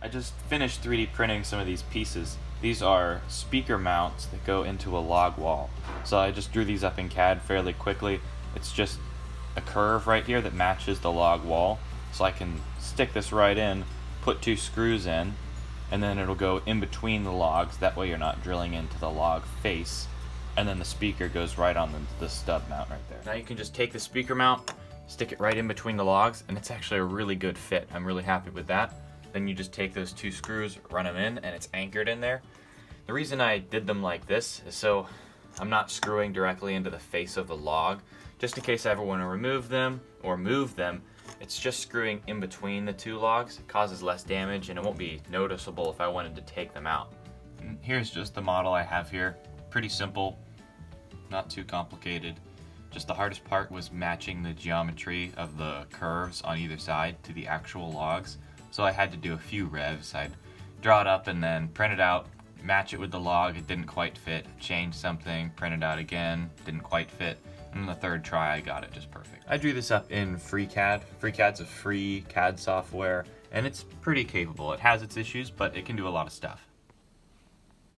I just finished 3D printing some of these pieces. These are speaker mounts that go into a log wall. So I just drew these up in CAD fairly quickly. It's just a curve right here that matches the log wall. So I can stick this right in, put 2 screws in, and then it'll go in between the logs. That way you're not drilling into the log face. And then the speaker goes right on the stub mount right there. Now you can just take the speaker mount, stick it right in between the logs, and it's actually a really good fit. I'm really happy with that. Then you just take those 2 screws, run them in, and it's anchored in there. The reason I did them like this is so I'm not screwing directly into the face of the log. Just in case I ever want to remove them or move them, it's just screwing in between the 2 logs. It causes less damage and it won't be noticeable if I wanted to take them out. And here's just the model I have here. Pretty simple, not too complicated. Just the hardest part was matching the geometry of the curves on either side to the actual logs. So I had to do a few revs. I'd draw it up and then print it out, match it with the log. It didn't quite fit. Change something, print it out again, didn't quite fit. And on the 3rd try, I got it just perfect. I drew this up in FreeCAD. FreeCAD's a free CAD software, and it's pretty capable. It has its issues, but it can do a lot of stuff.